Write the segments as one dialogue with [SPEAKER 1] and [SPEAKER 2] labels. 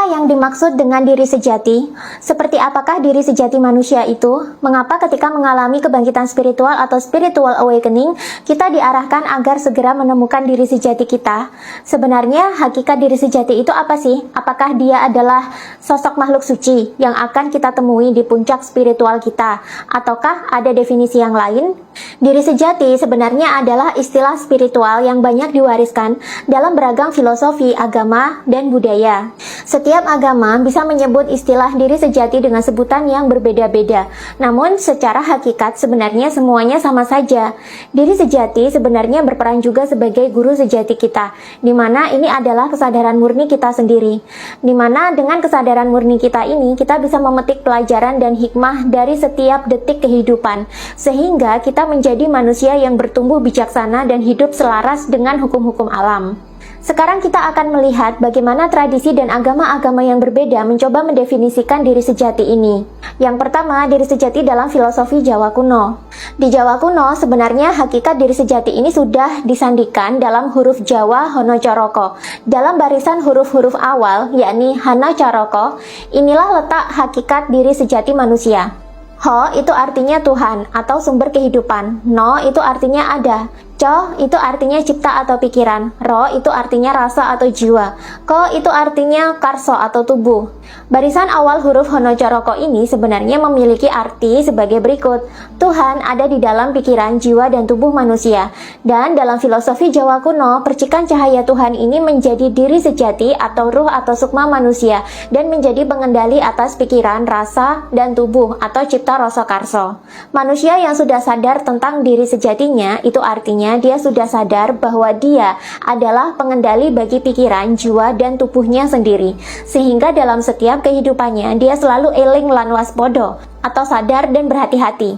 [SPEAKER 1] Apa yang dimaksud dengan diri sejati? Seperti apakah diri sejati manusia itu? Mengapa ketika mengalami kebangkitan spiritual atau spiritual awakening, kita diarahkan agar segera menemukan diri sejati kita? Sebenarnya hakikat diri sejati itu apa sih? Apakah dia adalah sosok makhluk suci yang akan kita temui di puncak spiritual kita? Ataukah ada definisi yang lain? Diri sejati sebenarnya adalah istilah spiritual yang banyak diwariskan dalam beragam filosofi, agama, dan budaya. Setiap agama bisa menyebut istilah diri sejati dengan sebutan yang berbeda-beda. Namun secara hakikat sebenarnya semuanya sama saja. Diri sejati sebenarnya berperan juga sebagai guru sejati kita, di mana ini adalah kesadaran murni kita sendiri. Di mana dengan kesadaran murni kita ini, kita bisa memetik pelajaran dan hikmah dari setiap detik kehidupan, sehingga kita menjadi manusia yang bertumbuh bijaksana dan hidup selaras dengan hukum-hukum alam. Sekarang kita akan melihat bagaimana tradisi dan agama-agama yang berbeda mencoba mendefinisikan diri sejati ini. Yang pertama, diri sejati dalam filosofi Jawa kuno. Di Jawa kuno, sebenarnya hakikat diri sejati ini sudah disandikan dalam huruf Jawa Hanacaraka. Dalam barisan huruf-huruf awal, yakni Hanacaraka, inilah letak hakikat diri sejati manusia. Ho itu artinya Tuhan atau sumber kehidupan. No itu artinya ada. Co itu artinya cipta atau pikiran. Ro itu artinya rasa atau jiwa. Ko itu artinya karso atau tubuh. Barisan awal huruf Hanacaraka ini sebenarnya memiliki arti sebagai berikut. Tuhan ada di dalam pikiran, jiwa, dan tubuh manusia. Dan dalam filosofi Jawa kuno, percikan cahaya Tuhan ini menjadi diri sejati atau ruh atau sukma manusia dan menjadi pengendali atas pikiran, rasa, dan tubuh atau cipta rasa karso. Manusia yang sudah sadar tentang diri sejatinya itu artinya dia sudah sadar bahwa dia adalah pengendali bagi pikiran, jiwa, dan tubuhnya sendiri. Sehingga dalam setiap kehidupannya dia selalu eling lan waspodo atau sadar dan berhati-hati.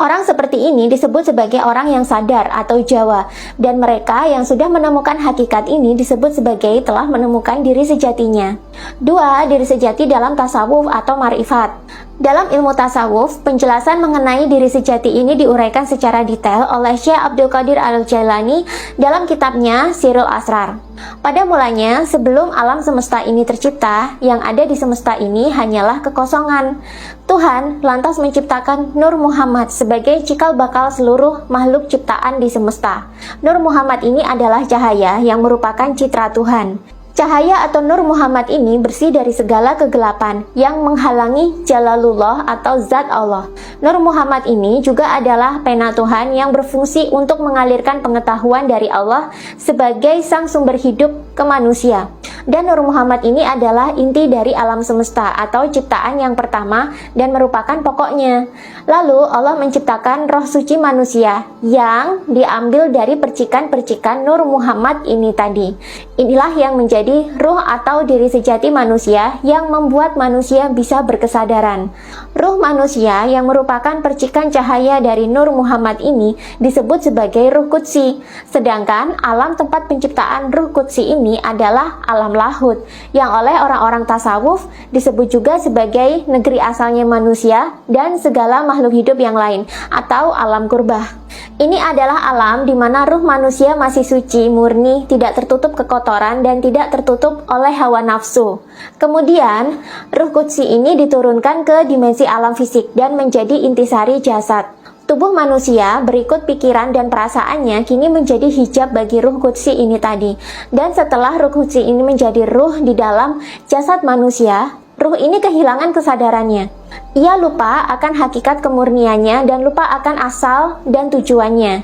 [SPEAKER 1] Orang seperti ini disebut sebagai orang yang sadar atau Jawa, dan mereka yang sudah menemukan hakikat ini disebut sebagai telah menemukan diri sejatinya. 2. Diri sejati dalam tasawuf atau ma'rifat. Dalam ilmu tasawuf, penjelasan mengenai diri sejati ini diuraikan secara detail oleh Syekh Abdul Qadir Al-Jailani dalam kitabnya Sirrul Asrar. Pada mulanya, sebelum alam semesta ini tercipta, yang ada di semesta ini hanyalah kekosongan. Tuhan lantas menciptakan Nur Muhammad sebagai cikal bakal seluruh makhluk ciptaan di semesta. Nur Muhammad ini adalah cahaya yang merupakan citra Tuhan. Cahaya atau Nur Muhammad ini bersih dari segala kegelapan yang menghalangi Jalalullah atau Zat Allah. Nur Muhammad ini juga adalah pena Tuhan yang berfungsi untuk mengalirkan pengetahuan dari Allah sebagai sang sumber hidup ke manusia. Dan Nur Muhammad ini adalah inti dari alam semesta atau ciptaan yang pertama dan merupakan pokoknya. Lalu Allah menciptakan roh suci manusia yang diambil dari percikan-percikan Nur Muhammad ini tadi. Inilah yang menjadi ruh atau diri sejati manusia yang membuat manusia bisa berkesadaran. Ruh manusia yang merupakan percikan cahaya dari Nur Muhammad ini disebut sebagai ruh qudsi. Sedangkan alam tempat penciptaan ruh qudsi ini adalah alam lahud, yang oleh orang-orang tasawuf disebut juga sebagai negeri asalnya manusia dan segala makhluk hidup yang lain atau alam kurbah. Ini adalah alam di mana ruh manusia masih suci, murni, tidak tertutup kekotoran dan tidak tertutup oleh hawa nafsu. Kemudian, ruh qudsi ini diturunkan ke dimensi alam fisik dan menjadi intisari jasad. Tubuh manusia berikut pikiran dan perasaannya kini menjadi hijab bagi ruh qudsi ini tadi. Dan setelah ruh qudsi ini menjadi ruh di dalam jasad manusia, ruh ini kehilangan kesadarannya. Ia lupa akan hakikat kemurniannya dan lupa akan asal dan tujuannya.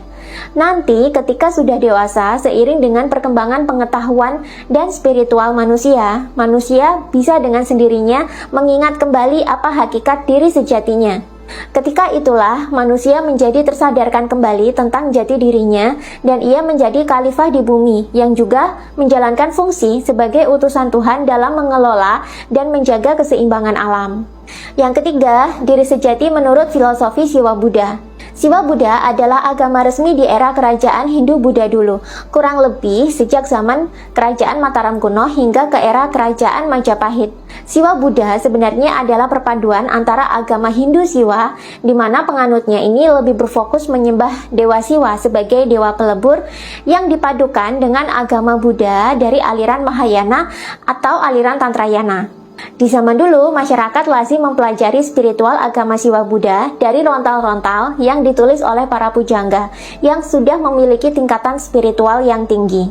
[SPEAKER 1] Nanti ketika sudah dewasa, seiring dengan perkembangan pengetahuan dan spiritual manusia, manusia bisa dengan sendirinya mengingat kembali apa hakikat diri sejatinya. Ketika itulah manusia menjadi tersadarkan kembali tentang jati dirinya dan ia menjadi khalifah di bumi yang juga menjalankan fungsi sebagai utusan Tuhan dalam mengelola dan menjaga keseimbangan alam. Yang ketiga, diri sejati menurut filosofi Siwa Buddha. Siwa Buddha adalah agama resmi di era kerajaan Hindu-Buddha dulu, kurang lebih sejak zaman kerajaan Mataram kuno hingga ke era kerajaan Majapahit. Siwa Buddha sebenarnya adalah perpaduan antara agama Hindu Siwa, di mana penganutnya ini lebih berfokus menyembah Dewa Siwa sebagai dewa pelebur yang dipadukan dengan agama Buddha dari aliran Mahayana atau aliran Tantrayana. Di zaman dulu, masyarakat lazim mempelajari spiritual agama Siwa Buddha dari rontal-rontal yang ditulis oleh para pujangga yang sudah memiliki tingkatan spiritual yang tinggi.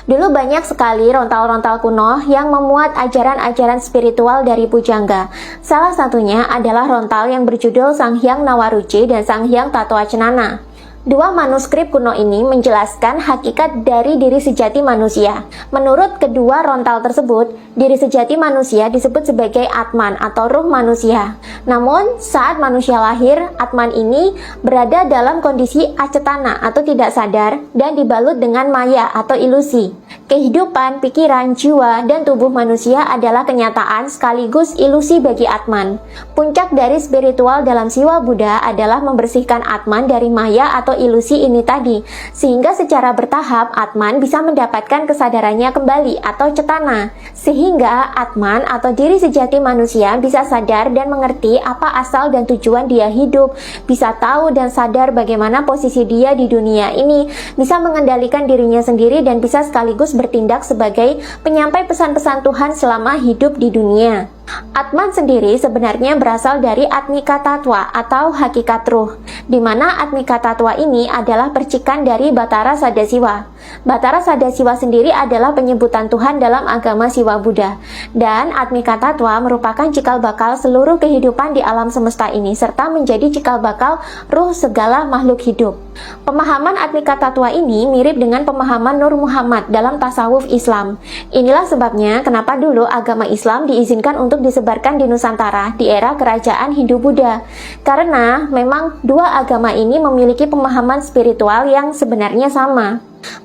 [SPEAKER 1] Dulu banyak sekali rontal-rontal kuno yang memuat ajaran-ajaran spiritual dari pujangga. Salah satunya adalah rontal yang berjudul Sang Hyang Nawaruci dan Sang Hyang Tatwacenana. Dua manuskrip kuno ini menjelaskan hakikat dari diri sejati manusia. Menurut kedua rontal tersebut, diri sejati manusia disebut sebagai Atman atau ruh manusia. Namun, saat manusia lahir, Atman ini berada dalam kondisi acetana atau tidak sadar dan dibalut dengan maya atau ilusi. Kehidupan, pikiran, jiwa, dan tubuh manusia adalah kenyataan sekaligus ilusi bagi Atman. Puncak dari spiritual dalam Siwa Buddha adalah membersihkan Atman dari maya atau ilusi ini tadi, sehingga secara bertahap Atman bisa mendapatkan kesadarannya kembali atau cetana, sehingga Atman atau diri sejati manusia bisa sadar dan mengerti apa asal dan tujuan dia hidup, bisa tahu dan sadar bagaimana posisi dia di dunia ini, bisa mengendalikan dirinya sendiri dan bisa sekaligus bertindak sebagai penyampai pesan-pesan Tuhan selama hidup di dunia. Atman sendiri sebenarnya berasal dari Atmika Tatwa atau hakikat ruh, di mana Atmika Tatwa ini adalah percikan dari Batara Sadasiwa. Batara Sadasiwa sendiri adalah penyebutan Tuhan dalam agama Siwa Buddha, dan Atmika Tatwa merupakan cikal bakal seluruh kehidupan di alam semesta ini, serta menjadi cikal bakal ruh segala makhluk hidup. Pemahaman Atmika Tatwa ini mirip dengan pemahaman Nur Muhammad dalam tasawuf Islam. Inilah sebabnya kenapa dulu agama Islam diizinkan untuk disebarkan di Nusantara di era kerajaan Hindu-Buddha. Karena memang dua agama ini memiliki pemahaman spiritual yang sebenarnya sama.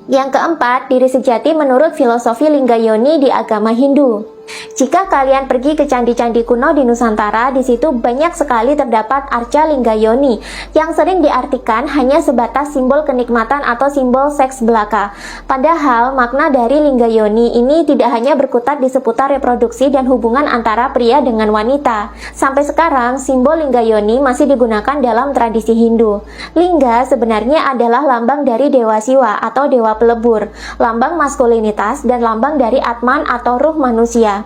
[SPEAKER 1] Yang keempat, diri sejati menurut filosofi Linggayoni di agama Hindu. Jika kalian pergi ke candi-candi kuno di Nusantara, di situ banyak sekali terdapat arca Linggayoni yang sering diartikan hanya sebatas simbol kenikmatan atau simbol seks belaka. Padahal makna dari Linggayoni ini tidak hanya berkutat di seputar reproduksi dan hubungan antara pria dengan wanita. Sampai sekarang, simbol Linggayoni masih digunakan dalam tradisi Hindu. Lingga sebenarnya adalah lambang dari Dewa Siwa atau Dewa Pelebur, lambang maskulinitas dan lambang dari Atman atau ruh manusia.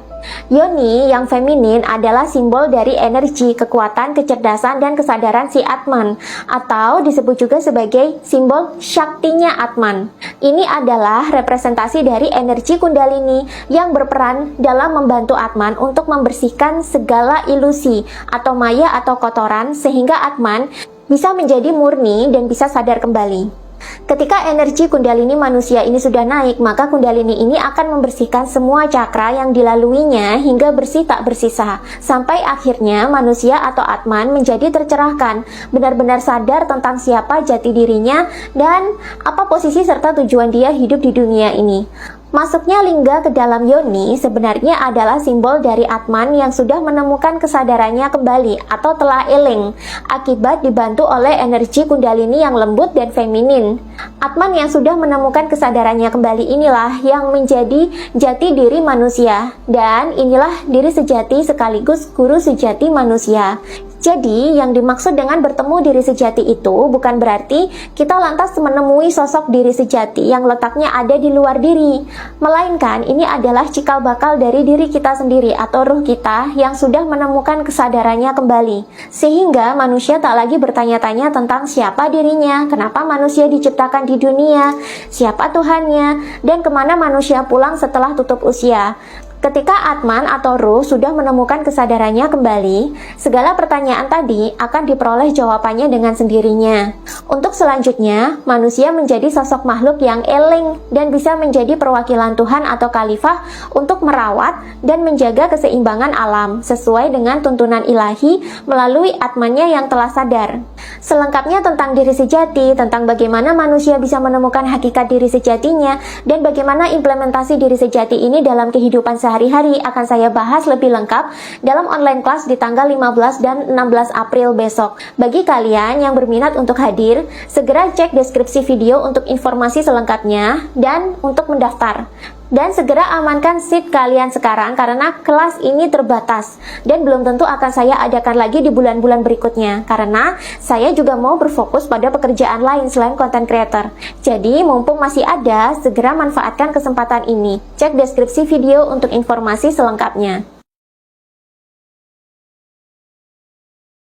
[SPEAKER 1] Yoni yang feminin adalah simbol dari energi, kekuatan, kecerdasan, dan kesadaran si Atman, atau disebut juga sebagai simbol Shaktinya Atman. Ini adalah representasi dari energi Kundalini yang berperan dalam membantu Atman untuk membersihkan segala ilusi atau maya atau kotoran, sehingga Atman bisa menjadi murni dan bisa sadar kembali. Ketika energi Kundalini manusia ini sudah naik, maka Kundalini ini akan membersihkan semua cakra yang dilaluinya hingga bersih tak bersisa, sampai akhirnya manusia atau Atman menjadi tercerahkan, benar-benar sadar tentang siapa jati dirinya dan apa posisi serta tujuan dia hidup di dunia ini. Masuknya lingga ke dalam yoni sebenarnya adalah simbol dari Atman yang sudah menemukan kesadarannya kembali atau telah eling akibat dibantu oleh energi Kundalini yang lembut dan feminin. Atman yang sudah menemukan kesadarannya kembali inilah yang menjadi jati diri manusia, dan inilah diri sejati sekaligus guru sejati manusia. Jadi, yang dimaksud dengan bertemu diri sejati itu bukan berarti kita lantas menemui sosok diri sejati yang letaknya ada di luar diri, melainkan ini adalah cikal bakal dari diri kita sendiri atau ruh kita yang sudah menemukan kesadarannya kembali. Sehingga manusia tak lagi bertanya-tanya tentang siapa dirinya, kenapa manusia diciptakan di dunia, siapa Tuhannya, dan kemana manusia pulang setelah tutup usia. Ketika Atman atau ruh sudah menemukan kesadarannya kembali, segala pertanyaan tadi akan diperoleh jawabannya dengan sendirinya. Untuk selanjutnya, manusia menjadi sosok makhluk yang eling dan bisa menjadi perwakilan Tuhan atau khalifah untuk merawat dan menjaga keseimbangan alam sesuai dengan tuntunan ilahi melalui Atmannya yang telah sadar. Selengkapnya tentang diri sejati, tentang bagaimana manusia bisa menemukan hakikat diri sejatinya, dan bagaimana implementasi diri sejati ini dalam kehidupan sehari-hari akan saya bahas lebih lengkap dalam online class di tanggal 15 dan 16 April besok. Bagi kalian yang berminat untuk hadir, segera cek deskripsi video untuk informasi selengkapnya dan untuk mendaftar. Dan segera amankan seat kalian sekarang karena kelas ini terbatas dan belum tentu akan saya adakan lagi di bulan-bulan berikutnya karena saya juga mau berfokus pada pekerjaan lain selain content creator. Jadi mumpung masih ada, segera manfaatkan kesempatan ini. Cek deskripsi video untuk informasi selengkapnya.